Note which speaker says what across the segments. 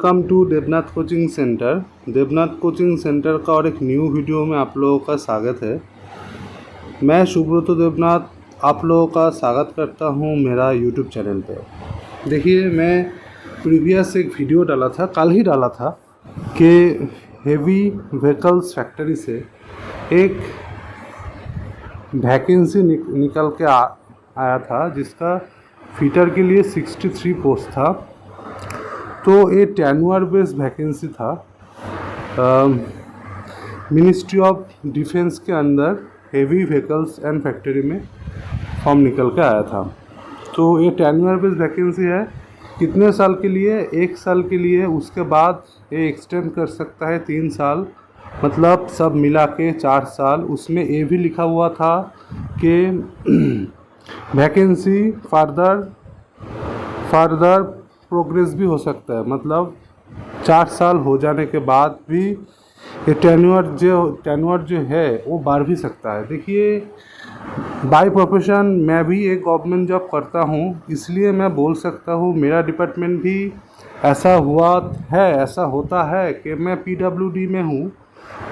Speaker 1: Welcome to Devnath coaching centre. Devnath coaching centre का और एक न्यू वीडियो में आप लोगों का स्वागत है। मैं सुब्रत देवनाथ आप लोगों का स्वागत करता हूं मेरा यूट्यूब चैनल पे। देखिए, मैं प्रीवियस एक वीडियो डाला था, कल ही डाला था कि हेवी व्हीकल्स फैक्ट्री से एक वैकेंसी निकल के आया था, जिसका फिटर के लिए 63 पोस्ट था। तो ये टेन्योर बेस्ड वैकेंसी था। मिनिस्ट्री ऑफ डिफेंस के अंदर हेवी व्हीकल्स एंड फैक्ट्री में फॉर्म निकल के आया था। तो ये टेन्योर बेस्ड वैकेंसी है। कितने साल के लिए? 1 साल के लिए। उसके बाद ये एक्सटेंड कर सकता है 3 साल, मतलब सब मिला के 4 साल। उसमें ये भी लिखा हुआ था कि वैकेंसी फर्दर प्रोग्रेस भी हो सकता है, मतलब 4 साल हो जाने के बाद भी ये टेन्योर जो है वो बढ़ भी सकता है। देखिए, बाय प्रोफेशन मैं भी एक गवर्नमेंट जॉब करता हूँ, इसलिए मैं बोल सकता हूँ मेरा डिपार्टमेंट भी ऐसा होता है कि मैं PWD में हूँ।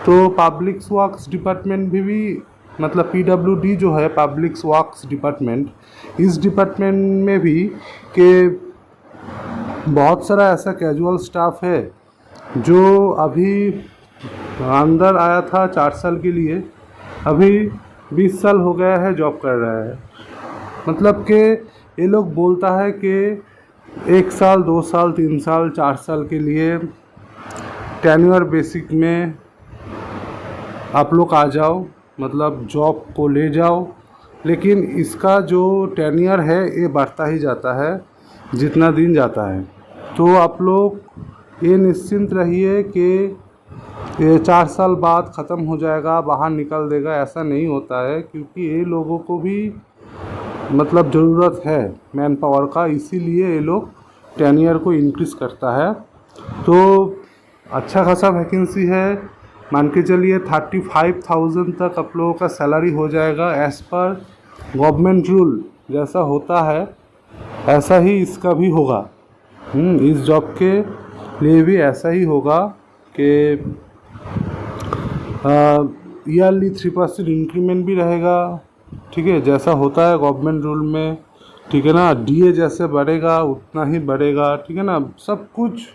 Speaker 1: तो पब्लिक वर्क्स डिपार्टमेंट भी मतलब PWD जो है पब्लिक वर्क्स डिपार्टमेंट, इस डिपार्टमेंट में भी कि बहुत सारा ऐसा कैजुअल स्टाफ है जो अभी अंदर आया था 4 साल के लिए, अभी 20 साल हो गया है जॉब कर रहा है। मतलब कि ये लोग बोलता है कि 1 साल 2 साल 3 साल 4 साल के लिए टेन्योर बेसिक में आप लोग आ जाओ, मतलब जॉब को ले जाओ। लेकिन इसका जो टेन्योर है ये बढ़ता ही जाता है जितना दिन जाता है। तो आप लोग ये निश्चिंत रहिए कि ये 4 साल बाद ख़त्म हो जाएगा, बाहर निकल देगा, ऐसा नहीं होता है। क्योंकि ये लोगों को भी मतलब ज़रूरत है मैन पावर का, इसीलिए ये लोग टेन्योर को इंक्रीज़ करता है। तो अच्छा खासा वैकेंसी है, मान के चलिए 35,000 तक आप लोगों का सैलरी हो जाएगा। एज़ पर गवर्नमेंट रूल जैसा होता है ऐसा ही इसका भी होगा। इस जॉब के लिए भी ऐसा ही होगा कि ईयरली 3% इंक्रीमेंट भी रहेगा। ठीक है, जैसा होता है गवर्नमेंट रूल में, ठीक है ना। DA जैसे बढ़ेगा उतना ही बढ़ेगा, ठीक है ना। सब कुछ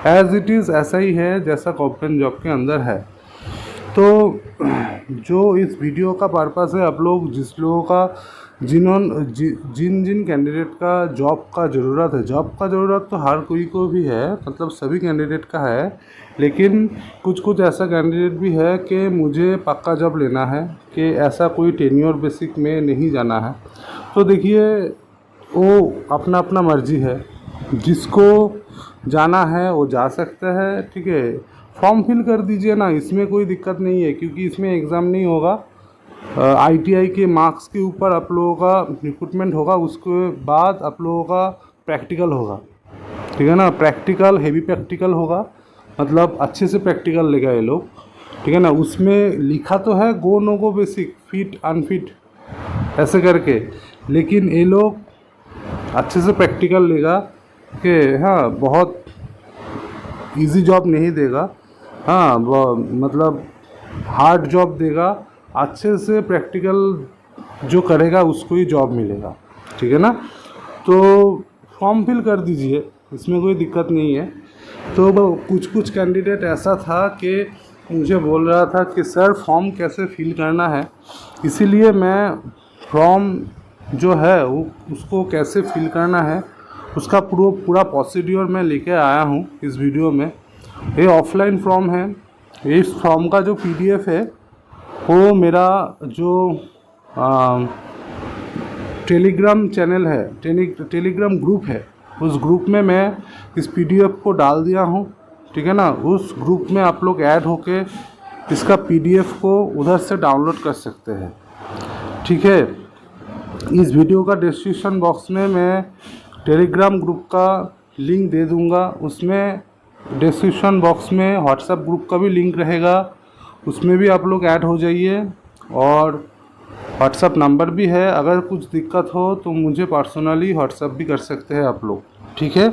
Speaker 1: एज इट इज़ ऐसा ही है जैसा गवर्नमेंट जॉब के अंदर है। तो जो इस वीडियो का पर्पस है, आप लोग जिस लोगों का जिन कैंडिडेट का जॉब का ज़रूरत तो हर कोई को भी है, मतलब सभी कैंडिडेट का है। लेकिन कुछ ऐसा कैंडिडेट भी है कि मुझे पक्का जॉब लेना है, कि ऐसा कोई टेन्योर बेसिक में नहीं जाना है। तो देखिए, वो अपना अपना मर्जी है, जिसको जाना है वो जा सकता है। ठीक है, फॉर्म फिल कर दीजिए ना, इसमें कोई दिक्कत नहीं है। क्योंकि इसमें एग्ज़ाम नहीं होगा, ITI के मार्क्स के ऊपर आप लोगों का रिक्रूटमेंट होगा। उसके बाद आप लोगों का प्रैक्टिकल होगा, ठीक है ना। प्रैक्टिकल हेवी प्रैक्टिकल होगा, मतलब अच्छे से प्रैक्टिकल लेगा ये लोग, ठीक है ना। उसमें लिखा तो है गो नो गो बेसिक, फिट अनफिट ऐसे करके, लेकिन ये लोग अच्छे से प्रैक्टिकल लेगा कि हाँ बहुत इजी जॉब नहीं देगा, हाँ मतलब हार्ड जॉब देगा। अच्छे से प्रैक्टिकल जो करेगा उसको ही जॉब मिलेगा, ठीक है ना। तो फॉर्म फिल कर दीजिए, इसमें कोई दिक्कत नहीं है। तो कुछ कैंडिडेट ऐसा था कि मुझे बोल रहा था कि सर फॉर्म कैसे फिल करना है, इसीलिए मैं फॉर्म जो है वो उसको कैसे फिल करना है उसका पूरा प्रोसीड्यूर मैं लेके आया हूँ इस वीडियो में। ये ऑफलाइन फॉर्म है। इस फॉर्म का जो PDF है वो मेरा जो टेलीग्राम चैनल है, टेलीग्राम ग्रुप है, उस ग्रुप में मैं इस PDF को डाल दिया हूँ, ठीक है ना। उस ग्रुप में आप लोग ऐड होके इसका PDF को उधर से डाउनलोड कर सकते हैं, ठीक है। इस वीडियो का डिस्क्रिप्शन बॉक्स में मैं टेलीग्राम ग्रुप का लिंक दे दूँगा। उसमें डिस्क्रिप्शन बॉक्स में व्हाट्सएप ग्रुप का भी लिंक रहेगा, उसमें भी आप लोग ऐड हो जाइए। और व्हाट्सएप नंबर भी है, अगर कुछ दिक्कत हो तो मुझे पर्सनली व्हाट्सएप भी कर सकते हैं आप लोग, ठीक है।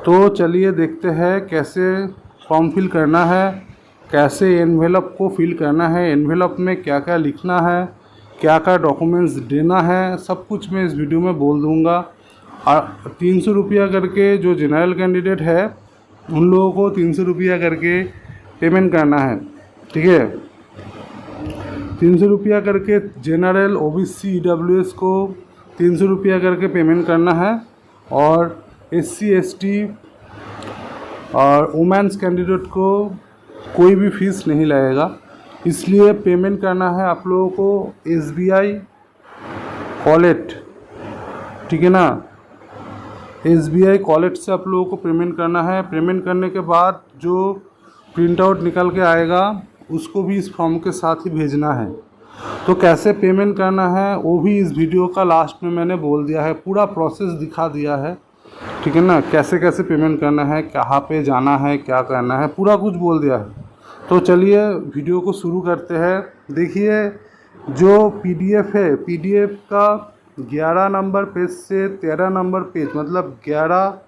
Speaker 1: तो चलिए देखते हैं कैसे फॉर्म फिल करना है, कैसे एनवेलप को फिल करना है, एनवेलप में क्या क्या लिखना है, क्या क्या डॉक्यूमेंट्स देना है, सब कुछ मैं इस वीडियो में बोल दूंगा। और 300 रुपया करके जो जनरल कैंडिडेट है उन लोगों को 300 रुपया करके पेमेंट करना है, ठीक है। 300 रुपया करके जनरल ओबीसी ईडब्ल्यूएस को 300 रुपया करके पेमेंट करना है, और एससी एसटी और वुमेन्स कैंडिडेट को कोई भी फीस नहीं लगेगा। इसलिए पेमेंट करना है आप लोगों को एसबीआई वॉलेट, ठीक है ना। एसबीआई वॉलेट से आप लोगों को पेमेंट करना है। पेमेंट करने के बाद जो प्रिंट आउट निकल के आएगा उसको भी इस फॉर्म के साथ ही भेजना है। तो कैसे पेमेंट करना है वो भी इस वीडियो का लास्ट में मैंने बोल दिया है, पूरा प्रोसेस दिखा दिया है, ठीक है ना। कैसे कैसे पेमेंट करना है, कहाँ पे जाना है, क्या करना है, पूरा कुछ बोल दिया है। तो चलिए वीडियो को शुरू करते हैं। देखिए जो पीडीएफ है, पीडीएफ का 11 नंबर पेज से 13 नंबर पेज, मतलब 11,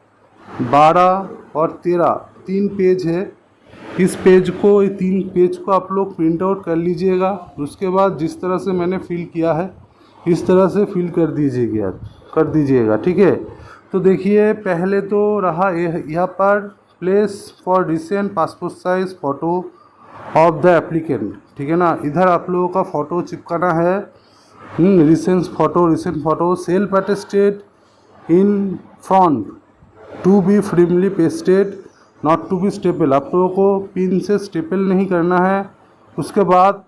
Speaker 1: 12 और 13 3 पेज है। इस पेज को, ये 3 पेज को आप लोग प्रिंट आउट कर लीजिएगा। उसके बाद जिस तरह से मैंने फिल किया है इस तरह से फिल कर दीजिएगा, ठीक है। तो देखिए पहले तो रहा यहाँ पर place for recent passport size photo of the applicant, ठीक है ना। इधर आप लोगों का फ़ोटो चिपकाना है, recent photo self attested in front to be freely pasted not to be staple. आप लोगों को पिन से स्टेपल नहीं करना है। उसके बाद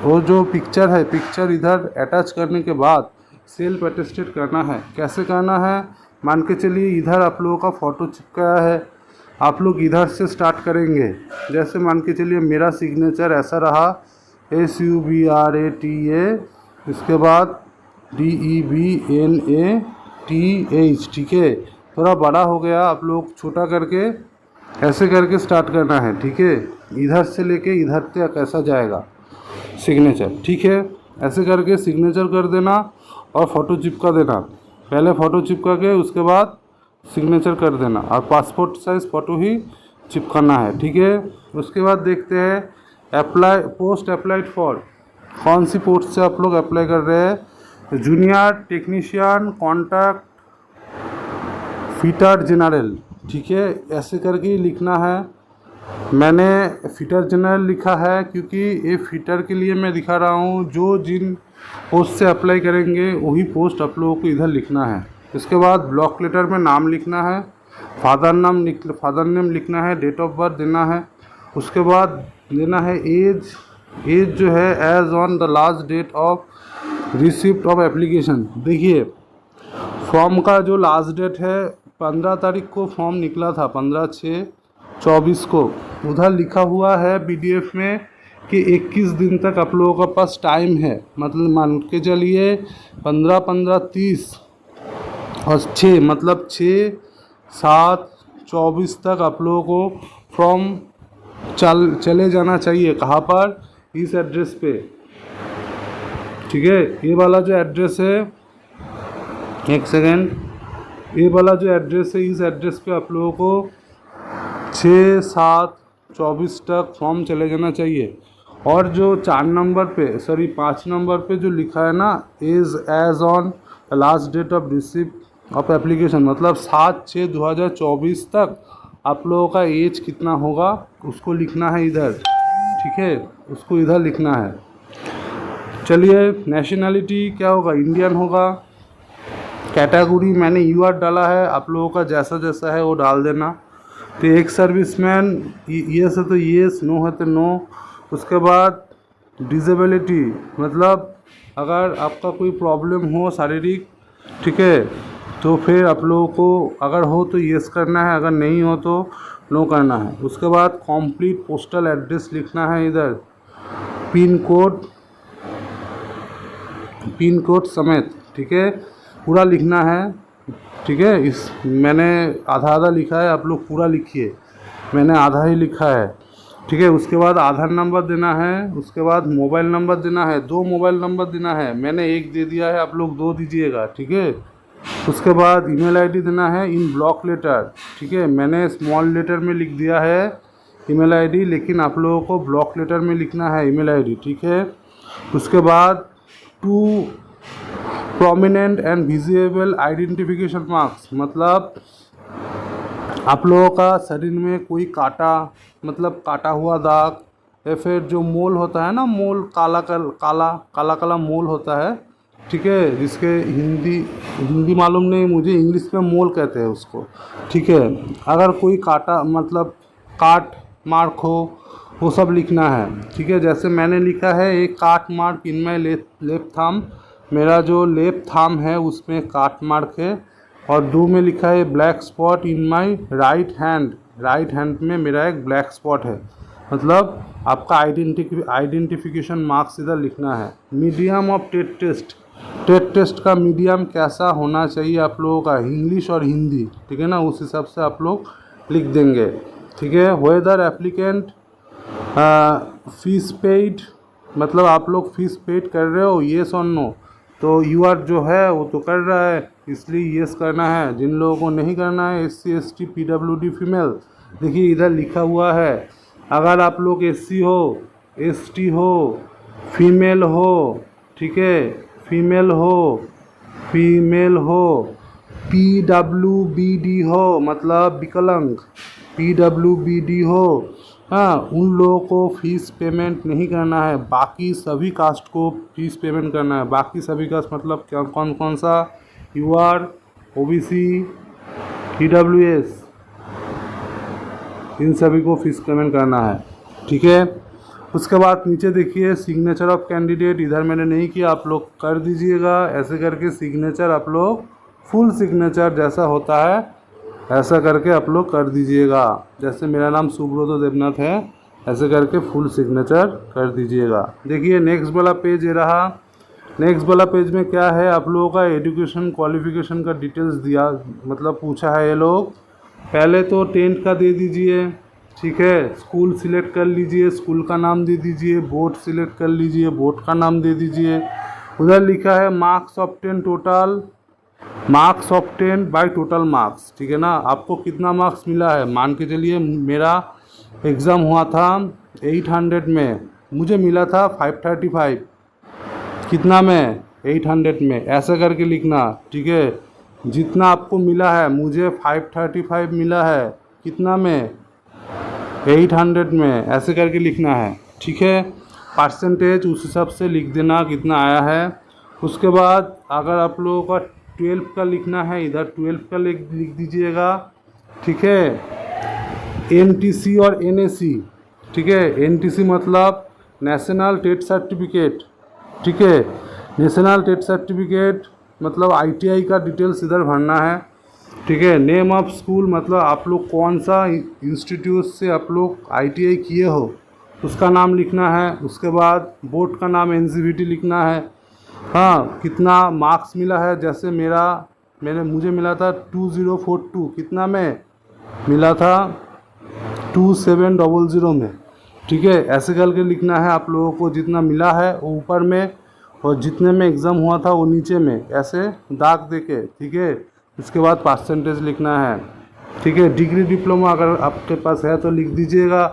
Speaker 1: वो जो पिक्चर है, पिक्चर इधर अटैच करने के बाद सेल्फ अटेस्टेड करना है। कैसे करना है, मान के चलिए इधर आप लोगों का फ़ोटो चिपकाया है, आप लोग इधर से स्टार्ट करेंगे। जैसे मान के चलिए मेरा सिग्नेचर ऐसा रहा, SUBRATA, इसके बाद DEBNATH, ठीक है। थोड़ा बड़ा हो गया, आप लोग छोटा करके ऐसे करके स्टार्ट करना है, ठीक है। इधर से लेके इधर तक ऐसा जाएगा सिग्नेचर, ठीक है। ऐसे करके सिग्नेचर कर देना और फ़ोटो चिपका देना। पहले फ़ोटो चिपका के उसके बाद सिग्नेचर कर देना, और पासपोर्ट साइज़ फ़ोटो ही चिपकाना है, ठीक है। उसके बाद देखते हैं पोस्ट अप्लाइड फॉर, कौन सी पोस्ट से आप लोग अप्लाई कर रहे हैं। Junior technician contract fitter general, ठीक है। ऐसे करके ही लिखना है। मैंने फिटर जनरल लिखा है क्योंकि ये फिटर के लिए मैं दिखा रहा हूँ। जो जिन पोस्ट से अप्लाई करेंगे वही पोस्ट आप लोगों को इधर लिखना है। इसके बाद ब्लॉक लेटर में नाम लिखना है, फादर नेम लिखना है, डेट ऑफ बर्थ देना है। उसके बाद देना है एज जो है age on the last date of receipt of application. देखिए फॉर्म का जो लास्ट डेट है 15 तारीख को फॉर्म निकला था, 15/6/24 को। उधर लिखा हुआ है पीडीएफ में कि 21 दिन तक आप लोगों के पास टाइम है। मतलब मान के चलिए 15, 15, 30 और 6, मतलब 6/7/24 तक आप लोगों को फॉर्म चले जाना चाहिए। कहाँ पर, इस एड्रेस पे, ठीक है। ये वाला जो एड्रेस है, एक सेकेंड, ये वाला जो एड्रेस है इस एड्रेस पे आप लोगों को 6/7/24 तक फॉर्म चले जाना चाहिए। और जो 5 नंबर पे जो लिखा है ना, age on last date of receipt of application, मतलब 7/6/2024 तक आप लोगों का एज कितना होगा उसको लिखना है इधर, ठीक है। उसको इधर लिखना है। चलिए नेशनैलिटी क्या होगा, इंडियन होगा। कैटेगरी मैंने यूआर डाला है, आप लोगों का जैसा जैसा है वो डाल देना। तो एक सर्विसमैन येस है तो येस, नो है तो नो। उसके बाद डिसेबिलिटी, मतलब अगर आपका कोई प्रॉब्लम हो शारीरिक, ठीक है, तो फिर आप लोगों को अगर हो तो येस करना है, अगर नहीं हो तो नो करना है। उसके बाद कंप्लीट पोस्टल एड्रेस लिखना है इधर, पिन कोड समेत, ठीक है, पूरा लिखना है, ठीक है। इस मैंने आधा लिखा है, आप लोग पूरा लिखिए, मैंने आधा ही लिखा है, ठीक है। उसके बाद आधार नंबर देना है। उसके बाद मोबाइल नंबर देना है, 2 मोबाइल नंबर देना है। मैंने 1 दे दिया है, आप लोग 2 दीजिएगा, ठीक है। उसके बाद ईमेल आईडी देना है इन ब्लॉक लेटर, ठीक है। मैंने स्मॉल लेटर में लिख दिया है ईमेल आईडी, लेकिन आप लोगों को ब्लॉक लेटर में लिखना है ईमेल आईडी, ठीक है। उसके बाद 2 prominent and visible identification marks, मतलब आप लोगों का शरीर में कोई काटा, मतलब काटा हुआ दाग, या फिर जो मोल होता है ना, मोल काला काला मोल होता है, ठीक है, जिसके हिंदी मालूम नहीं मुझे, इंग्लिश में मोल कहते हैं उसको, ठीक है। अगर कोई काटा मतलब काट मार्क हो, वो सब लिखना है, ठीक है। जैसे मैंने लिखा है एक काट मार्क इन माई लेफ्ट थाम, मेरा जो लेफ्ट थाम है उसमें काट मार्क है। और 2 में लिखा है black spot in my right hand में मेरा एक ब्लैक स्पॉट है, मतलब आपका आइडेंटिफिकेशन मार्क्स इधर लिखना है। मीडियम ऑफ टेट टेस्ट का मीडियम कैसा होना चाहिए आप लोगों का, इंग्लिश और हिंदी, ठीक है ना, उस हिसाब से आप लोग लिख देंगे, ठीक है। वेदर एप्लीकेंट फीस पेड, मतलब आप लोग फीस पेड कर रहे हो, येस और नो, तो यू आर जो है वो तो कर रहा है, इसलिए येस करना है। जिन लोगों को नहीं करना है, SC ST PWD फीमेल, देखिए इधर लिखा हुआ है, अगर आप लोग SC हो, ST हो, फीमेल हो, ठीक है, फीमेल हो, PWBD हो, मतलब विकलांग, PWBD हो, हाँ, उन लोगों को फीस पेमेंट नहीं करना है। बाकी सभी कास्ट को फीस पेमेंट करना है। बाकी सभी कास्ट मतलब क्या, कौन कौन सा, UR, OBC, TWS, इन सभी को फीस पेमेंट करना है, ठीक है। उसके बाद नीचे देखिए सिग्नेचर ऑफ कैंडिडेट, इधर मैंने नहीं किया, आप लोग कर दीजिएगा। ऐसे करके सिग्नेचर आप लोग फुल सिग्नेचर जैसा होता है ऐसा करके आप लोग कर दीजिएगा। जैसे मेरा नाम सुब्रत देवनाथ है, ऐसे करके फुल सिग्नेचर कर दीजिएगा। देखिए नेक्स्ट वाला पेज ये रहा। नेक्स्ट वाला पेज में क्या है, आप लोगों का एजुकेशन क्वालिफिकेशन का डिटेल्स दिया, मतलब पूछा है ये लोग। पहले तो 10th का दे दीजिए, ठीक है। स्कूल सिलेक्ट कर लीजिए, स्कूल का नाम दे दीजिए। बोर्ड सिलेक्ट कर लीजिए, बोर्ड का नाम दे दीजिए। उधर लिखा है marks of 10 total, marks of 10 by total marks, ठीक है ना। आपको कितना मार्क्स मिला है, मान के चलिए मेरा एग्ज़ाम हुआ था 800 में, मुझे मिला था 535, कितना में, 800 में, ऐसा करके लिखना, ठीक है। जितना आपको मिला है, मुझे 535 मिला है, कितना में, 800 में, ऐसे करके लिखना है, ठीक है। परसेंटेज उस हिसाब से लिख देना कितना आया है। उसके बाद अगर आप लोगों का 12 का लिखना है, इधर 12 का लिख दीजिएगा, ठीक है। NTC और NAC, ठीक है। NTC मतलब नेशनल टेट सर्टिफिकेट, ठीक है। नेशनल टेट सर्टिफिकेट मतलब ITI का डिटेल्स इधर भरना है, ठीक है। नेम ऑफ स्कूल मतलब आप लोग कौन सा इंस्टीट्यूट से आप लोग ITI किए हो उसका नाम लिखना है। उसके बाद बोर्ड का नाम NCVT लिखना है। हाँ, कितना मार्क्स मिला है, जैसे मुझे मिला था 2042, कितना में मिला था, 2700 में, ठीक है। ऐसे करके लिखना है आप लोगों को, जितना मिला है वो ऊपर में और जितने में एग्ज़ाम हुआ था वो नीचे में, ऐसे दाग देके, ठीक है। इसके बाद परसेंटेज लिखना है, ठीक है। डिग्री डिप्लोमा अगर आपके पास है तो लिख दीजिएगा,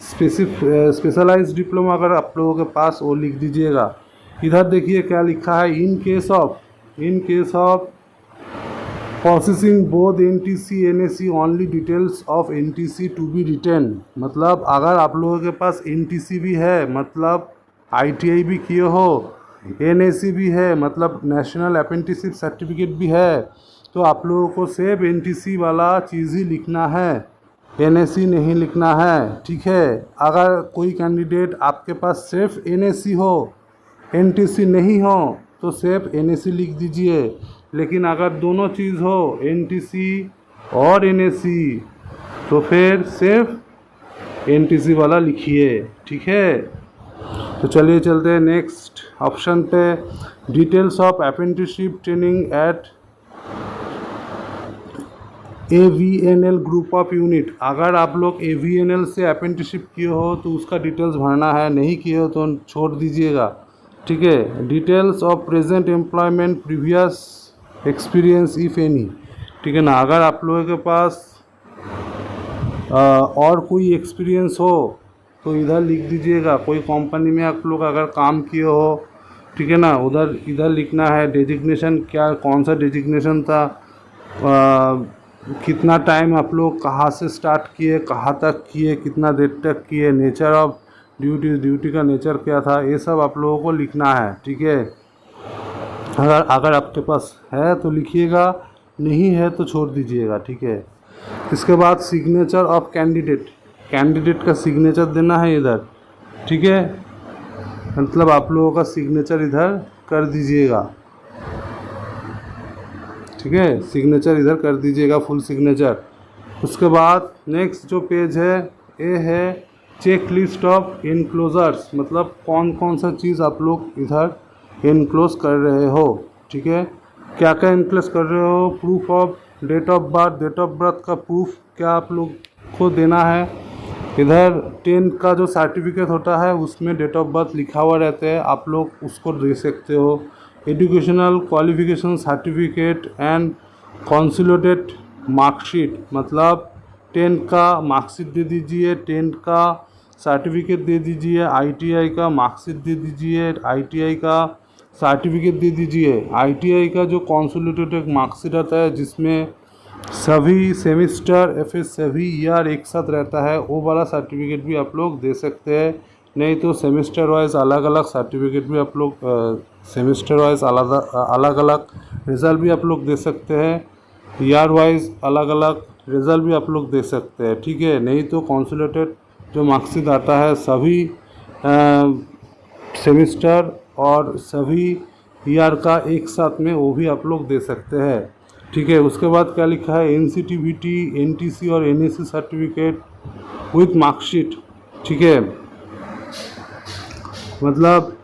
Speaker 1: स्पेशलाइज्ड डिप्लोमा अगर आप लोगों के पास वो लिख दीजिएगा। इधर देखिए क्या लिखा है, in case of processing both NTC NAC only details of NTC to be written, मतलब अगर आप लोगों के पास NTC भी है, मतलब ITI भी किए हो, NAC भी है, मतलब नेशनल अप्रेंटिसशिप सर्टिफिकेट भी है, तो आप लोगों को सिर्फ NTC वाला चीज़ ही लिखना है, NAC नहीं लिखना है, ठीक है। अगर कोई कैंडिडेट आपके पास सिर्फ NAC हो, NTC नहीं हो, तो सिर्फ NAC लिख दीजिए। लेकिन अगर दोनों चीज़ हो, NTC और NAC, तो फिर सिर्फ NTC वाला लिखिए, ठीक है। तो चलिए चलते हैं नेक्स्ट ऑप्शन पे। Details of apprenticeship training at AVNL group of unit, अगर आप लोग AVNL से अप्रेंटिसशिप किए हो तो उसका डिटेल्स भरना है, नहीं किए हो तो छोड़ दीजिएगा, ठीक है। Details of present employment previous experience if any, ठीक है ना। अगर आप लोगों के पास और कोई एक्सपीरियंस हो तो इधर लिख दीजिएगा। कोई कंपनी में आप लोग अगर काम किए हो, ठीक है ना, उधर इधर लिखना है डेजिग्नेशन क्या, कौन सा डेजिग्नेशन था, कितना टाइम आप लोग कहाँ से स्टार्ट किए कहाँ तक किए, कितना देर तक किए, नेचर ऑफ ड्यूटी का नेचर क्या था, ये सब आप लोगों को लिखना है, ठीक है। अगर आपके पास है तो लिखिएगा, नहीं है तो छोड़ दीजिएगा, ठीक है। इसके बाद सिग्नेचर ऑफ कैंडिडेट का सिग्नेचर देना है इधर, ठीक है। मतलब आप लोगों का सिग्नेचर इधर कर दीजिएगा, ठीक है, सिग्नेचर इधर कर दीजिएगा, फुल सिग्नेचर। उसके बाद नेक्स्ट जो पेज है ये है चेक लिस्ट ऑफ इनक्लोजर्स, मतलब कौन कौन सा चीज़ आप लोग इधर इनक्लोज कर रहे हो, ठीक है। क्या क्या इनक्लोज कर रहे हो, proof of date of birth का प्रूफ क्या आप लोग को देना है। इधर 10 का जो सर्टिफिकेट होता है उसमें डेट ऑफ बर्थ लिखा हुआ रहता है, आप लोग उसको दे सकते हो। Educational qualification certificate and consolidated marksheet, मतलब 10 का मार्कशीट दे दीजिए, 10 का सर्टिफिकेट दे दीजिए, आईटीआई का मार्कशीट दे दीजिए, आईटीआई का सर्टिफिकेट दे दीजिए। आईटीआई का जो कंसोलिडेटेड मार्कशीट आता है जिसमें सभी सेमिस्टर फिर सभी ईयर एक साथ रहता है, वो वाला सर्टिफिकेट भी आप लोग दे सकते हैं। नहीं तो सेमिस्टर वाइज अलग अलग सर्टिफिकेट भी आप लोग सेमिस्टर वाइज अलग अलग रिज़ल्ट भी आप लोग दे सकते हैं, ईयर वाइज अलग अलग रिज़ल्ट भी आप लोग दे सकते हैं, ठीक है। नहीं तो कंसोलिडेटेड जो मार्कशीट आता है सभी सेमिस्टर और सभी ईयर का एक साथ में, वो भी आप लोग दे सकते हैं, ठीक है। उसके बाद क्या लिखा है, एनसीटीवीटी, एनटीसी और एनएससी सर्टिफिकेट विथ मार्कशीट, ठीक है। मतलब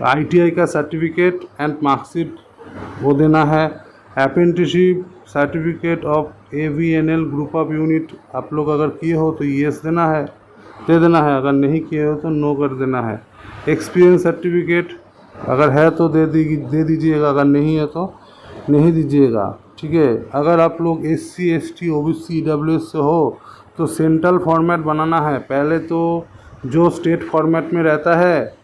Speaker 1: आईटीआई का सर्टिफिकेट एंड मार्कशीट वो देना है। Apprenticeship certificate of AVNL group of unit आप लोग अगर किए हो तो यस देना है, दे देना है, अगर नहीं किए हो तो नो कर देना है। एक्सपीरियंस सर्टिफिकेट अगर है तो दे दीजिएगा, अगर नहीं है तो नहीं दीजिएगा, ठीक है। अगर आप लोग SC ST OBC EWS से हो तो सेंट्रल फॉर्मेट बनाना है। पहले तो जो स्टेट फॉर्मेट में रहता है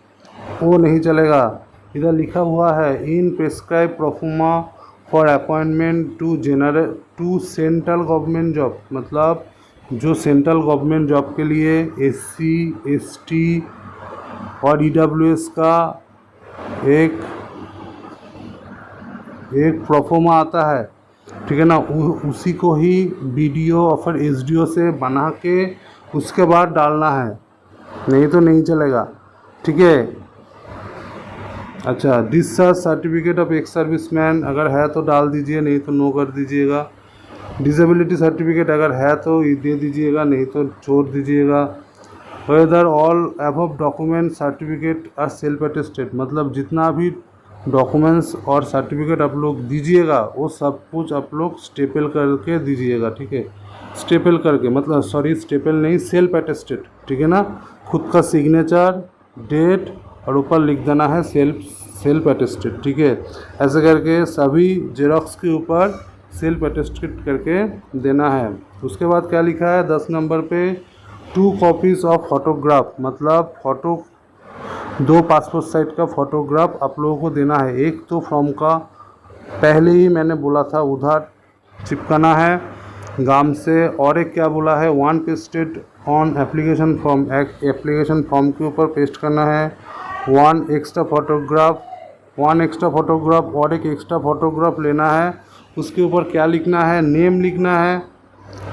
Speaker 1: वो नहीं चलेगा। इधर लिखा हुआ है in prescribe proforma for appointment to central government job, मतलब जो सेंट्रल गवर्नमेंट जॉब के लिए SC ST और EWS का एक प्रोफार्मा आता है, ठीक है ना, उसी को ही BDO और फिर SDO से बना के उसके बाद डालना है, नहीं तो नहीं चलेगा, ठीक है। अच्छा, discharge certificate of ex serviceman अगर है तो डाल दीजिए, नहीं तो नो कर दीजिएगा। डिसेबिलिटी सर्टिफिकेट अगर है तो दे दीजिएगा, नहीं तो छोड़ दीजिएगा। Whether all above document certificate are self attested, मतलब जितना भी डॉक्यूमेंट्स और सर्टिफिकेट आप लोग दीजिएगा वो सब कुछ आप लोग स्टेपल करके दीजिएगा, ठीक है। स्टेपल करके मतलब स्टेपल नहीं, सेल्फ अटेस्टेड, ठीक है ना। खुद का सिग्नेचर, डेट और ऊपर लिख देना है सेल्फ अटेस्टेड, ठीक है। ऐसे करके सभी जेरॉक्स के ऊपर सेल्फ अटेस्टेड करके देना है। उसके बाद क्या लिखा है 10 नंबर पे 2 कॉपीज़ ऑफ फोटोग्राफ, मतलब फ़ोटो 2 पासपोर्ट साइज का फ़ोटोग्राफ आप लोगों को देना है। एक तो फॉर्म का पहले ही मैंने बोला था उधर चिपकाना है गाम से, और एक क्या बोला है 1 pasted on application form, application form के ऊपर पेस्ट करना है। 1 एक्स्ट्रा फोटोग्राफ और एक एक्स्ट्रा फोटोग्राफ लेना है। उसके ऊपर क्या लिखना है, नेम लिखना है,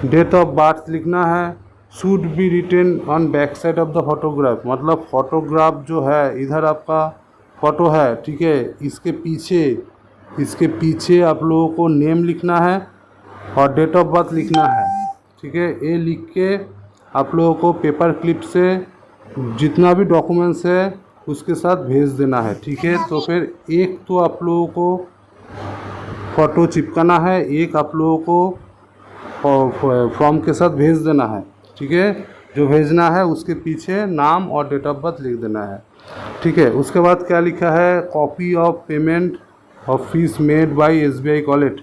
Speaker 1: डेट ऑफ बर्थ लिखना है, should be written on back side of the photograph, मतलब फोटोग्राफ जो है इधर आपका फ़ोटो है, ठीक है, इसके पीछे आप लोगों को नेम लिखना है और डेट ऑफ बर्थ लिखना है, ठीक है। ये लिख के आप लोगों को पेपर क्लिप से जितना भी डॉक्यूमेंट्स है उसके साथ भेज देना है, ठीक है। तो फिर एक तो आप लोगों को फ़ोटो चिपकाना है, एक आप लोगों को फॉर्म के साथ भेज देना है, ठीक है। जो भेजना है उसके पीछे नाम और डेट ऑफ बर्थ लिख देना है, ठीक है। उसके बाद क्या लिखा है, copy of payment of fees made by SBI collet.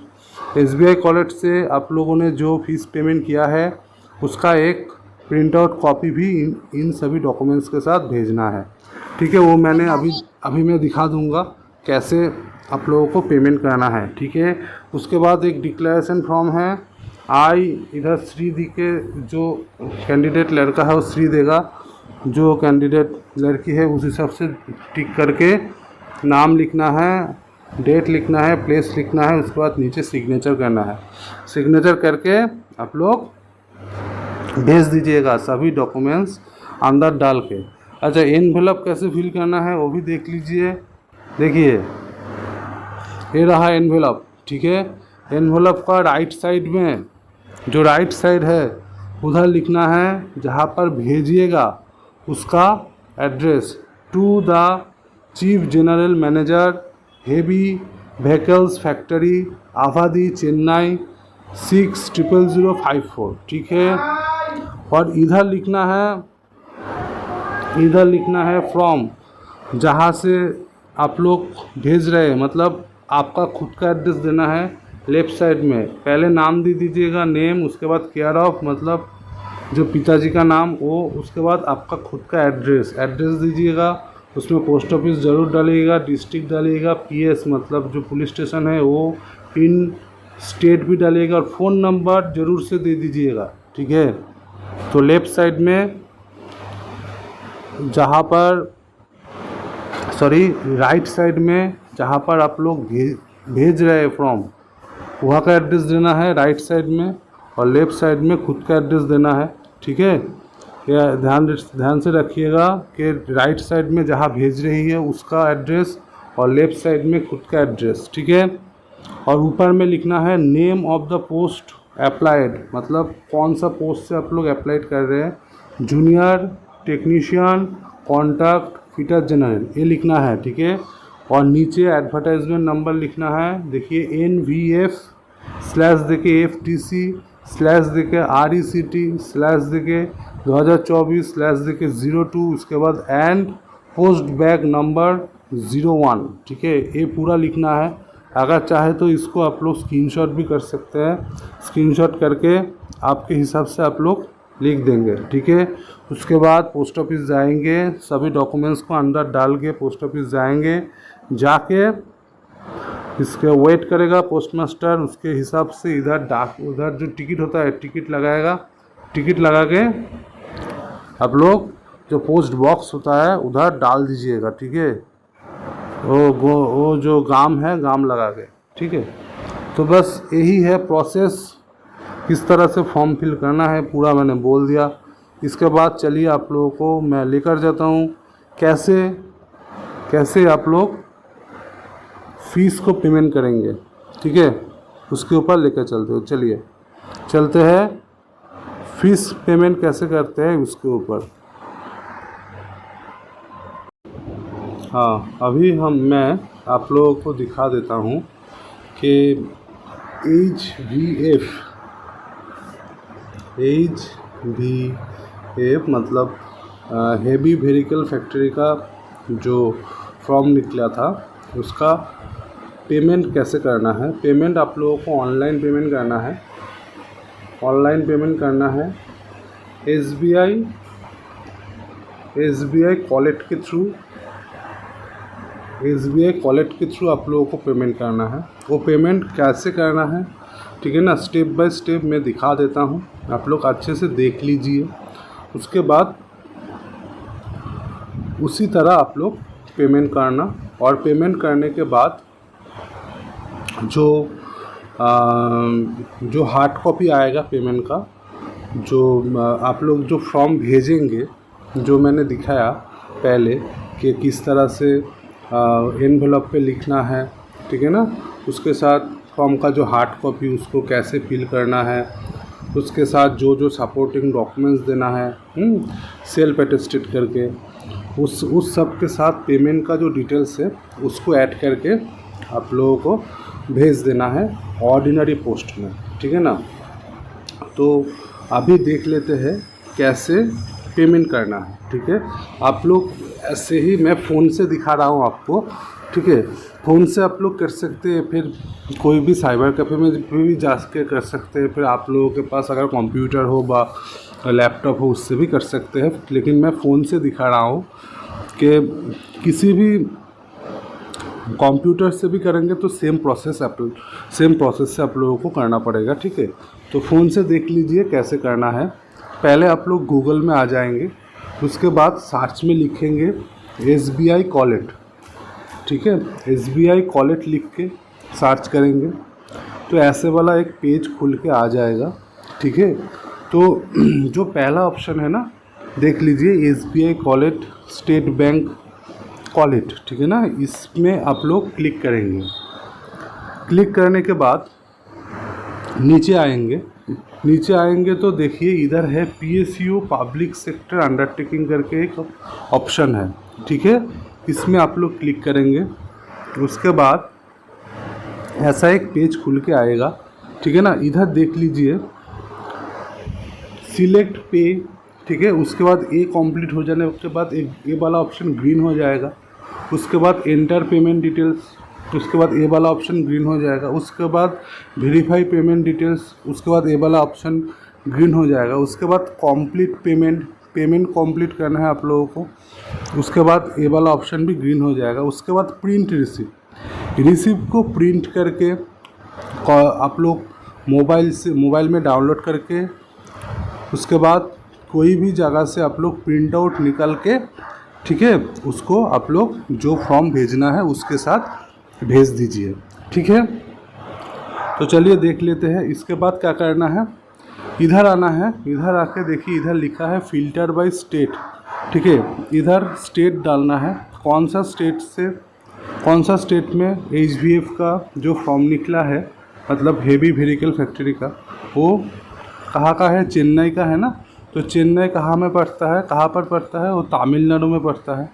Speaker 1: SBI collet से आप लोगों ने जो फीस पेमेंट किया है उसका एक प्रिंट आउट कॉपी भी इन सभी डॉक्यूमेंट्स के साथ भेजना है। ठीक है, वो मैंने अभी मैं दिखा दूंगा कैसे आप लोगों को पेमेंट करना है। ठीक है, उसके बाद एक डिक्लेरेशन फॉर्म है। इधर श्री दी के, जो कैंडिडेट लड़का है वो श्री देगा, जो कैंडिडेट लड़की है उस हिसाब से टिक करके नाम लिखना है, डेट लिखना है, प्लेस लिखना है, उसके बाद नीचे सिग्नेचर करना है। सिग्नेचर करके आप लोग भेज दीजिएगा सभी डॉक्यूमेंट्स अंदर डाल के। अच्छा, एनवेलप कैसे फिल करना है वो भी देख लीजिए। देखिए ये रहा एनवेलप। ठीक है, एनवेलप का राइट साइड में, जो राइट साइड है उधर लिखना है जहाँ पर भेजिएगा उसका address, to the chief general manager heavy vehicles factory Avadi Chennai 600054। ठीक है, और इधर लिखना है फ्रॉम, जहाँ से आप लोग भेज रहे हैं, मतलब आपका खुद का एड्रेस देना है। लेफ़्ट साइड में पहले नाम दे दीजिएगा, नेम, उसके बाद केयर ऑफ, मतलब जो पिताजी का नाम वो, उसके बाद आपका खुद का एड्रेस दीजिएगा। उसमें पोस्ट ऑफिस ज़रूर डालिएगा, डिस्ट्रिक्ट डालिएगा, PS मतलब जो पुलिस स्टेशन है वो, पिन स्टेट भी डालिएगा, और फ़ोन नंबर ज़रूर से दे दीजिएगा। ठीक है, तो लेफ़्ट साइड में जहाँ पर राइट साइड में जहाँ पर आप लोग भेज रहे हैं फ्रॉम, वहाँ का एड्रेस देना है राइट साइड में, और लेफ़्ट साइड में खुद का एड्रेस देना है। ठीक है, यह ध्यान से रखिएगा कि राइट साइड में जहाँ भेज रही है उसका एड्रेस और लेफ़्ट साइड में खुद का एड्रेस। ठीक है, और ऊपर में लिखना है name of the post applied, मतलब कौन सा पोस्ट से आप लोग अप्लाइड कर रहे हैं, junior technician, contact, fitter general, ये लिखना है। ठीक है, और नीचे एडवर्टाइजमेंट नंबर लिखना है। देखिए NVF स्लैश देके FTC स्लैश देके RECT स्लैश देके 2024 स्लैश देके 02, उसके बाद एंड पोस्ट बैग नंबर 01। ठीक है, ये पूरा लिखना है। अगर चाहे तो इसको आप लोग स्क्रीनशॉट भी कर सकते हैं, स्क्रीनशॉट करके आपके हिसाब से आप लोग लिख देंगे। ठीक है, उसके बाद पोस्ट ऑफिस जाएंगे, सभी डॉक्यूमेंट्स को अंदर डाल के पोस्ट ऑफिस जाएंगे, जाके इसके वेट करेगा पोस्ट मास्टर, उसके हिसाब से उधर जो टिकट होता है टिकट लगाएगा, टिकट लगा के आप लोग जो पोस्ट बॉक्स होता है उधर डाल दीजिएगा। ठीक है, वो जो गाम है गाम लगा के। ठीक है, तो बस यही है प्रोसेस, किस तरह से फॉर्म फिल करना है पूरा मैंने बोल दिया। इसके बाद चलिए आप लोगों को मैं लेकर जाता हूँ कैसे आप लोग फीस को पेमेंट करेंगे। ठीक है, उसके ऊपर लेकर चलते हो। चलिए चलते हैं, फीस पेमेंट कैसे करते हैं उसके ऊपर। हाँ, अभी मैं आप लोगों को दिखा देता हूँ कि HVF मतलब हेवी व्हीकल फैक्ट्री का जो फॉर्म निकला था उसका पेमेंट कैसे करना है। पेमेंट आप लोगों को ऑनलाइन पेमेंट करना है। SBI कॉलेट के थ्रू आप लोगों को पेमेंट करना है। वो पेमेंट कैसे करना है, ठीक है ना, स्टेप बाय स्टेप मैं दिखा देता हूँ, आप लोग अच्छे से देख लीजिए। उसके बाद उसी तरह आप लोग पेमेंट करना, और पेमेंट करने के बाद जो हार्ड कॉपी आएगा पेमेंट का, जो आप लोग जो फॉर्म भेजेंगे, जो मैंने दिखाया पहले कि किस तरह से एनवेलप पे लिखना है, ठीक है ना, उसके साथ फॉर्म का जो हार्ड कॉपी उसको कैसे फिल करना है, उसके साथ जो सपोर्टिंग डॉक्यूमेंट्स देना है सेल्फ अटेस्टेड करके, उस सब के साथ पेमेंट का जो डिटेल्स है उसको ऐड करके आप लोगों को भेज देना है ऑर्डिनरी पोस्ट में, ठीक है ना। तो अभी देख लेते हैं कैसे पेमेंट करना है, ठीक है। आप लोग ऐसे ही मैं फ़ोन से दिखा रहा हूँ आपको, ठीक है। फ़ोन से आप लोग कर सकते हैं, फिर कोई भी साइबर कैफ़े में भी जा के कर सकते हैं, फिर आप लोगों के पास अगर कंप्यूटर हो व लैपटॉप हो उससे भी कर सकते हैं। लेकिन मैं फ़ोन से दिखा रहा हूँ कि किसी भी कंप्यूटर से भी करेंगे तो सेम प्रोसेस से आप लोगों को करना पड़ेगा, ठीक है। तो फ़ोन से देख लीजिए कैसे करना है। पहले आप लोग गूगल में आ जाएंगे, उसके बाद सर्च में लिखेंगे SBI कॉलेट, ठीक है। SBI कॉलेट लिख के सर्च करेंगे तो ऐसे वाला एक पेज खुल के आ जाएगा, ठीक है। तो जो पहला ऑप्शन है ना, देख लीजिए SBI collet state bank collet, ठीक है ना, इसमें आप लोग क्लिक करेंगे। क्लिक करने के बाद नीचे आएंगे तो देखिए इधर है PSU पब्लिक सेक्टर अंडरटेकिंग करके एक ऑप्शन है, ठीक है। इसमें आप लोग क्लिक करेंगे, उसके बाद ऐसा एक पेज खुल के आएगा, ठीक है ना। इधर देख लीजिए सिलेक्ट पे, ठीक है। उसके बाद ए कंप्लीट हो जाने के बाद एक ए वाला ऑप्शन ग्रीन हो जाएगा, उसके बाद एंटर पेमेंट डिटेल्स, उसके बाद ए वाला ऑप्शन ग्रीन हो जाएगा, उसके बाद वेरीफाई पेमेंट डिटेल्स, उसके बाद ए वाला ऑप्शन ग्रीन हो जाएगा, उसके बाद कंप्लीट पेमेंट कंप्लीट करना है आप लोगों को, उसके बाद ए वाला ऑप्शन भी ग्रीन हो जाएगा। उसके बाद प्रिंट रिसिप्ट को प्रिंट करके आप लोग मोबाइल में डाउनलोड करके, उसके बाद कोई भी जगह से आप लोग प्रिंट आउट निकल के, ठीक है, उसको आप लोग जो फॉर्म भेजना है उसके साथ भेज दीजिए, ठीक है। तो चलिए देख लेते हैं इसके बाद क्या करना है। इधर आना है, इधर आके देखिए इधर लिखा है फ़िल्टर बाय स्टेट, ठीक है। इधर स्टेट डालना है, कौन सा स्टेट में HVF का जो फॉर्म निकला है, मतलब हेवी व्हीकल फैक्ट्री का, वो कहाँ का है, चेन्नई का है ना। तो चेन्नई कहाँ में पड़ता है, कहाँ पर पड़ता है, वो तमिलनाडु में पड़ता है।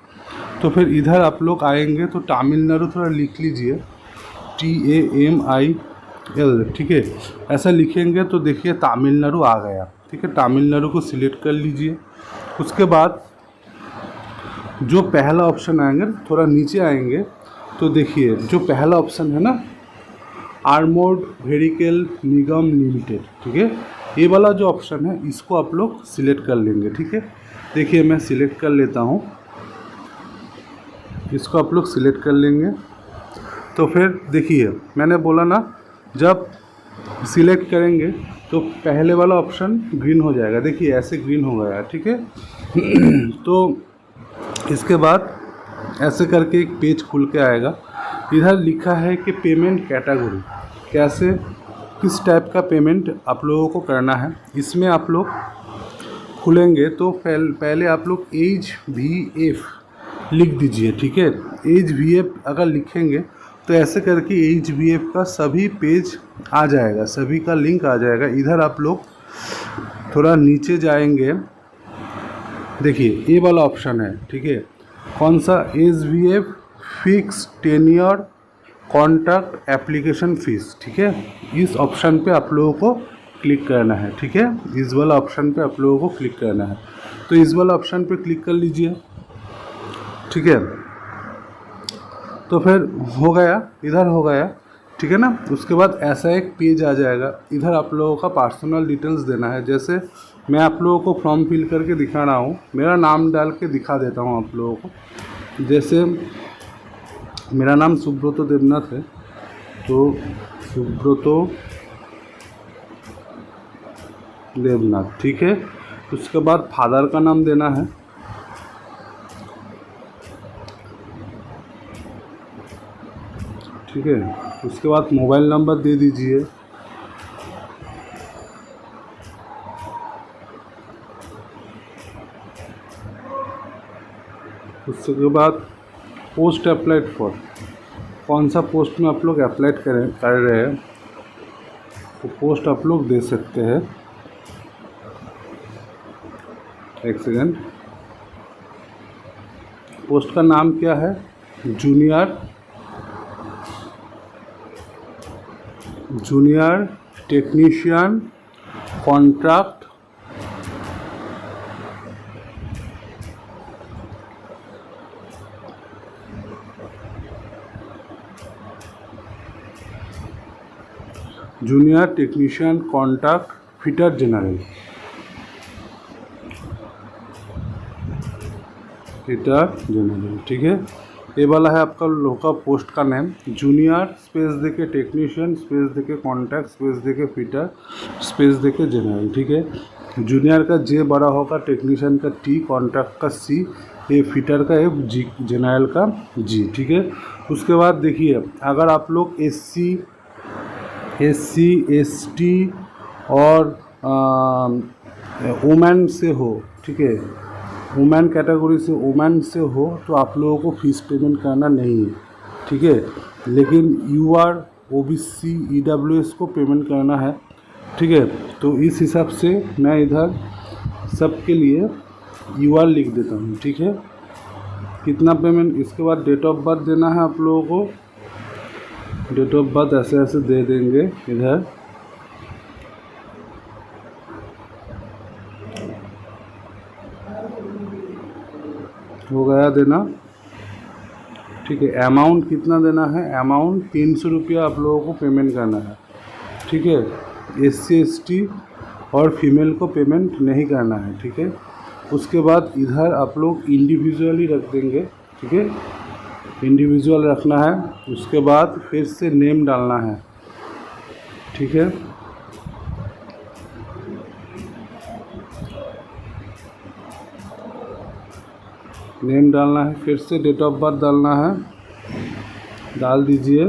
Speaker 1: तो फिर इधर आप लोग आएंगे तो तमिलनाडु थोड़ा लिख लीजिए TAMIL, ठीक है। ऐसा लिखेंगे तो देखिए तमिलनाडु आ गया, ठीक है। तमिलनाडु को सिलेक्ट कर लीजिए। उसके बाद जो पहला ऑप्शन आएंगे, थोड़ा नीचे आएंगे तो देखिए जो पहला ऑप्शन है ना, आर्मोर्ड व्हीकल निगम लिमिटेड, ठीक है। ये वाला जो ऑप्शन है इसको आप लोग सिलेक्ट कर लेंगे, ठीक है। देखिए मैं सिलेक्ट कर लेता हूँ, इसको आप लोग सिलेक्ट कर लेंगे। तो फिर देखिए मैंने बोला ना, जब सिलेक्ट करेंगे तो पहले वाला ऑप्शन ग्रीन हो जाएगा, देखिए ऐसे ग्रीन हो गया, ठीक है। तो इसके बाद ऐसे करके एक पेज खुल के आएगा। इधर लिखा है कि पेमेंट कैटेगरी, कैसे किस टाइप का पेमेंट आप लोगों को करना है। इसमें आप लोग खुलेंगे तो पहले आप लोग HVF लिख दीजिए, ठीक है। HVF अगर लिखेंगे तो ऐसे करके HVF का सभी पेज आ जाएगा, सभी का लिंक आ जाएगा। इधर आप लोग थोड़ा नीचे जाएंगे, देखिए ये वाला ऑप्शन है, ठीक है। कौन सा, HVF fix tenure contract application fees, ठीक है। इस ऑप्शन पे आप लोगों को क्लिक करना है, ठीक है। इस वाला ऑप्शन पे आप लोगों को क्लिक करना है, तो इस वाला ऑप्शन पे क्लिक कर लीजिए, ठीक है। तो फिर हो गया, इधर हो गया, ठीक है ना। उसके बाद ऐसा एक पेज आ जाएगा, इधर आप लोगों का पर्सनल डिटेल्स देना है। जैसे मैं आप लोगों को फॉर्म फिल करके दिखा रहा हूँ, मेरा नाम डाल के दिखा देता हूँ आप लोगों को। जैसे मेरा नाम सुब्रतो देवनाथ है, तो सुब्रतो देवनाथ, ठीक है। उसके बाद फादर का नाम देना है, ठीक है। उसके बाद मोबाइल नंबर दे दीजिए, उसके बाद पोस्ट अप्लाइड फॉर, कौन सा पोस्ट में आप लोग अप्लाई कर रहे हैं, तो पोस्ट आप लोग दे सकते हैं। एक सेकेंड, पोस्ट का नाम क्या है, junior technician contract junior technician contact fitter general, fitter general, ठीक है। ये वाला है आपका लोग का पोस्ट का नेम, जूनियर स्पेस देके टेक्नीशियन स्पेस देके कॉन्टैक्ट स्पेस देके फिटर स्पेस देके जनरल, ठीक है। जूनियर का जे बड़ा होगा, टेक्नीशियन का टी, कॉन्टैक्ट का सी, ये फिटर का एफ, जी, जनरल का जी, ठीक है। उसके बाद देखिए अगर आप लोग एससी, एसटी और वुमेन से हो, ठीक है, वुमेन कैटेगरी से, वुमेन से हो तो आप लोगों को फीस पेमेंट करना नहीं है, ठीक है। लेकिन यूआर, ओबीसी, ईडब्ल्यूएस को पेमेंट करना है, ठीक है। तो इस हिसाब से मैं इधर सबके लिए यूआर लिख देता हूँ, ठीक है। कितना पेमेंट, इसके बाद डेट ऑफ बर्थ देना है आप लोगों को, डेट ऑफ बर्थ ऐसे ऐसे दे देंगे इधर, हो गया देना, ठीक है। अमाउंट कितना देना है, अमाउंट 300 रुपया आप लोगों को पेमेंट करना है, ठीक है। एससी एसटी और फीमेल को पेमेंट नहीं करना है, ठीक है। उसके बाद इधर आप लोग इंडिविजुअली रख देंगे, ठीक है, इंडिविजुअल रखना है। उसके बाद फिर से नेम डालना है, ठीक है। नेम डालना है, फिर से डेट ऑफ बर्थ डालना है, डाल दीजिए।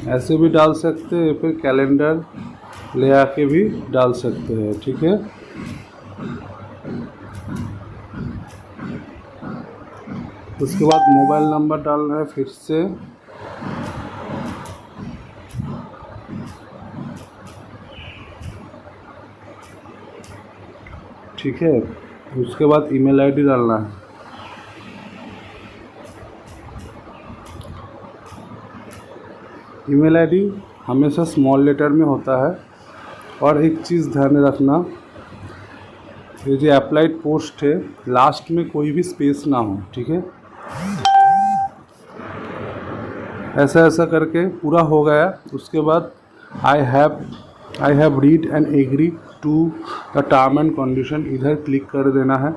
Speaker 1: ऐसे भी डाल सकते हैं, फिर कैलेंडर ले आके भी डाल सकते हैं, ठीक है। उसके बाद मोबाइल नंबर डालना है फिर से, ठीक है। उसके बाद ईमेल आईडी डालना है, ईमेल आईडी हमेशा स्मॉल लेटर में होता है। और एक चीज़ ध्यान में रखना, ये जो अप्लाइड पोस्ट है लास्ट में कोई भी स्पेस ना हो, ठीक है। ऐसा ऐसा करके पूरा हो गया। उसके बाद I have read and agree to the term and condition, इधर क्लिक कर देना है।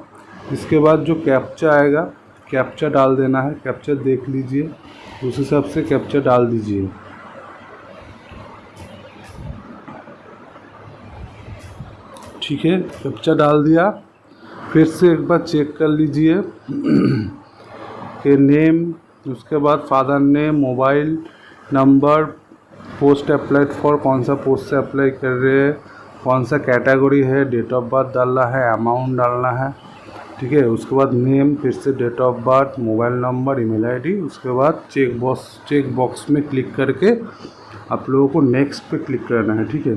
Speaker 1: इसके बाद जो कैप्चा आएगा, कैप्चा डाल देना है, कैप्चा देख लीजिए, उस हिसाब से कैप्चा डाल दीजिए, ठीक है। कैप्चा डाल दिया, फिर से एक बार चेक कर लीजिए कि नेम, उसके बाद father name, mobile number, post applied for, कौन सा पोस्ट से अप्लाई कर रहे हैं, कौन सा कैटेगरी है, डेट ऑफ बर्थ डालना है, अमाउंट डालना है, ठीक है। उसके बाद नेम, फिर से date of birth, mobile number, email ID. उसके बाद चेक बॉक्स में क्लिक करके आप लोगों को नेक्स्ट पे क्लिक करना है, ठीक है।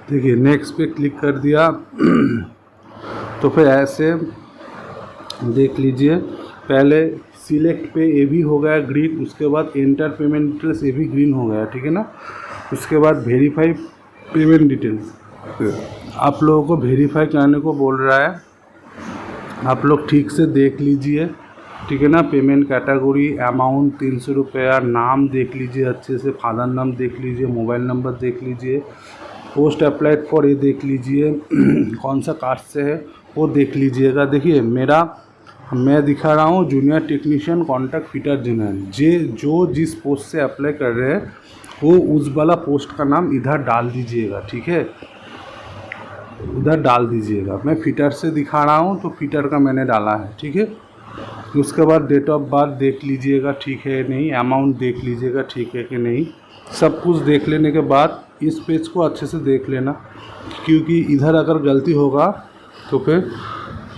Speaker 1: देखिए नेक्स्ट पे क्लिक कर दिया तो फिर ऐसे देख लीजिए, पहले सिलेक्ट पे ये भी हो गया ग्रीन, उसके बाद एंटर पेमेंट डिटेल्स ये भी ग्रीन हो गया, ठीक है ना। उसके बाद वेरीफाई पेमेंट डिटेल्स, आप लोगों को वेरीफाई करने को बोल रहा है, आप लोग ठीक से देख लीजिए, ठीक है ना। पेमेंट कैटेगरी, अमाउंट 300 रुपया, नाम देख लीजिए अच्छे से, फादर नाम देख लीजिए, मोबाइल नंबर देख लीजिए, पोस्ट अप्लाइड फॉर ये देख लीजिए, कौन सा कास्ट से है वो देख लीजिएगा। देखिए मैं दिखा रहा हूँ junior technician contact fitter general, जो जिस पोस्ट से अप्लाई कर रहे हैं वो उस वाला पोस्ट का नाम इधर डाल दीजिएगा, ठीक है, उधर डाल दीजिएगा। मैं फिटर से दिखा रहा हूँ तो फिटर का मैंने डाला है, ठीक है। उसके बाद डेट ऑफ बर्थ देख लीजिएगा ठीक है नहीं, अमाउंट देख लीजिएगा ठीक है कि नहीं। सब कुछ देख लेने के बाद इस पेज को अच्छे से देख लेना, क्योंकि इधर अगर गलती होगा तो फिर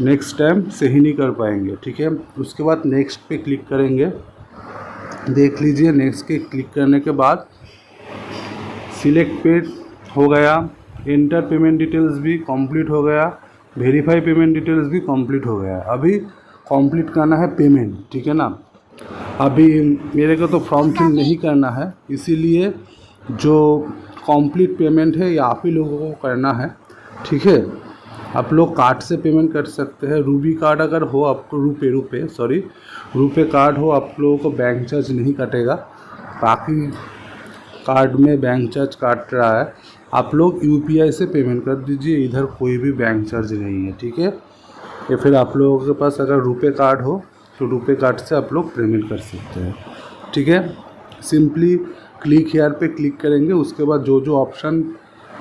Speaker 1: नेक्स्ट टाइम सही नहीं कर पाएंगे, ठीक है। उसके बाद नेक्स्ट पे क्लिक करेंगे, देख लीजिए नेक्स्ट पे क्लिक करने के बाद सिलेक्ट पेज हो गया, एंटर पेमेंट डिटेल्स भी कंप्लीट हो गया, वेरीफाई पेमेंट डिटेल्स भी कंप्लीट हो गया। अभी कंप्लीट करना है पेमेंट, ठीक है ना। अभी मेरे को तो फॉर्म फिल नहीं करना है, इसीलिए जो कंप्लीट पेमेंट है ये आप ही लोगों को करना है, ठीक है। आप लोग कार्ड से पेमेंट कर सकते हैं, रूबी कार्ड अगर हो आपको, रुपे कार्ड हो आप लोगों को बैंक चार्ज नहीं कटेगा। बाकी कार्ड में बैंक चार्ज काट रहा है, आप लोग यूपीआई से पेमेंट कर दीजिए, इधर कोई भी बैंक चार्ज नहीं है, ठीक है। या फिर आप लोगों के पास अगर रुपए कार्ड हो तो रुपए कार्ड से आप लोग पेमेंट कर सकते हैं, ठीक है। सिंपली क्लिक हियर पे क्लिक करेंगे, उसके बाद जो जो ऑप्शन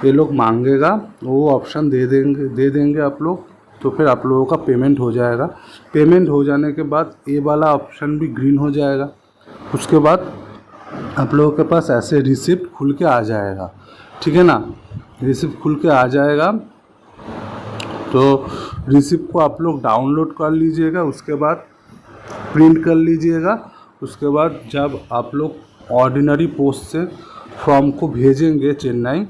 Speaker 1: ये लोग मांगेगा वो ऑप्शन दे देंगे आप लोग, तो फिर आप लोगों का पेमेंट हो जाएगा। पेमेंट हो जाने के बाद ये वाला ऑप्शन भी ग्रीन हो जाएगा, उसके बाद आप लोगों के पास ऐसे रिसिप्ट खुल के आ जाएगा, ठीक है ना। रिसिप्ट खुल के आ जाएगा तो रिसिप्ट को आप लोग डाउनलोड कर लीजिएगा, उसके बाद प्रिंट कर लीजिएगा। उसके बाद जब आप लोग ऑर्डिनरी पोस्ट से फॉर्म को भेजेंगे चेन्नई,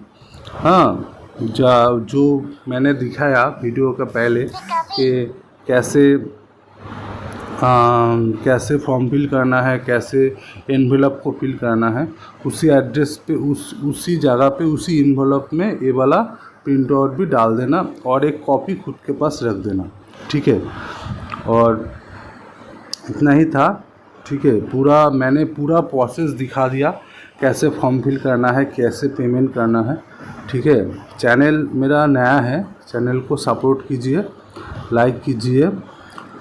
Speaker 1: हाँ, जो मैंने दिखाया वीडियो का पहले कि कैसे फॉर्म फिल करना है, कैसे एनवेलप को फिल करना है, उसी एड्रेस पे उसी जगह पे उसी एनवेलप में ये वाला प्रिंट आउट भी डाल देना और एक कॉपी खुद के पास रख देना, ठीक है। और इतना ही था, ठीक है। मैंने पूरा प्रोसेस दिखा दिया, कैसे फॉर्म फिल करना है, कैसे पेमेंट करना है, ठीक है। चैनल मेरा नया है, चैनल को सपोर्ट कीजिए, लाइक कीजिए,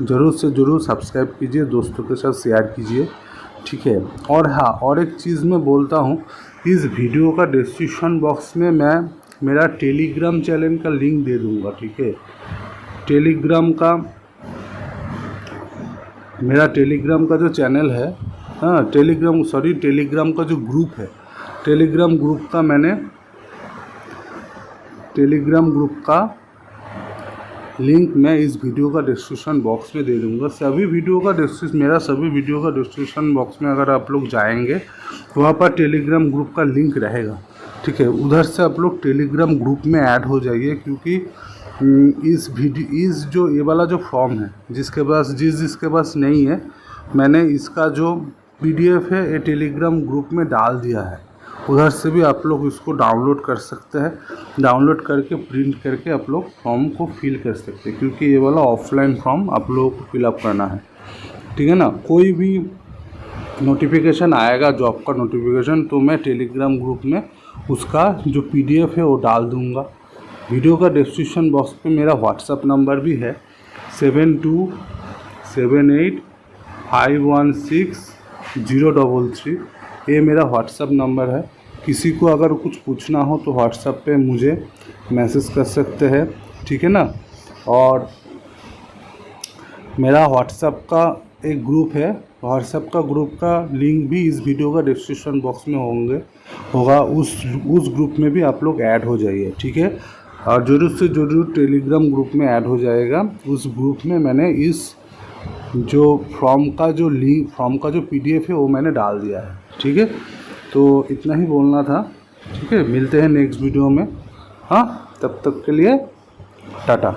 Speaker 1: ज़रूर से ज़रूर सब्सक्राइब कीजिए, दोस्तों के साथ शेयर कीजिए, ठीक है। और हाँ, और एक चीज़ मैं बोलता हूँ, इस वीडियो का डिस्क्रिप्शन बॉक्स में मैं मेरा टेलीग्राम चैनल का लिंक दे दूँगा, ठीक है। मेरा टेलीग्राम का जो चैनल है, हाँ, टेलीग्राम का जो ग्रुप है, टेलीग्राम ग्रुप का लिंक मैं इस वीडियो का डिस्क्रिप्शन बॉक्स में दे दूँगा। मेरा सभी वीडियो का डिस्क्रिप्शन बॉक्स में अगर आप लोग जाएंगे तो वहाँ पर टेलीग्राम ग्रुप का लिंक रहेगा, ठीक है। उधर से आप लोग टेलीग्राम ग्रुप में ऐड हो जाइए, क्योंकि जो ये वाला जो फॉर्म है, जिसके पास नहीं है, मैंने इसका जो PDF है ये टेलीग्राम ग्रुप में डाल दिया है। उधर से भी आप लोग इसको डाउनलोड कर सकते हैं, डाउनलोड करके प्रिंट करके आप लोग फॉर्म को फिल कर सकते हैं, क्योंकि ये वाला ऑफलाइन फॉर्म आप लोगों को फिलअप करना है, ठीक है ना। कोई भी नोटिफिकेशन आएगा, जॉब का नोटिफिकेशन, तो मैं टेलीग्राम ग्रुप में उसका जो PDF है वो डाल दूँगा। वीडियो का डिस्क्रिप्शन बॉक्स पे मेरा व्हाट्सअप नंबर भी है 7278516033, ये मेरा व्हाट्सअप नंबर है। किसी को अगर कुछ पूछना हो तो व्हाट्सअप पे मुझे मैसेज कर सकते हैं, ठीक है ना। और मेरा व्हाट्सअप का एक ग्रुप है, व्हाट्सअप का ग्रुप का लिंक भी इस वीडियो का डिस्क्रिप्शन बॉक्स में होगा। उस ग्रुप में भी आप लोग ऐड हो जाइए, ठीक है। और ज़रूर से ज़रूर टेलीग्राम ग्रुप में ऐड हो जाएगा। उस ग्रुप में मैंने इस जो फॉर्म का जो PDF है वो मैंने डाल दिया है, ठीक है। तो इतना ही बोलना था, ठीक है। मिलते हैं नेक्स्ट वीडियो में, हाँ, तब तक के लिए टाटा।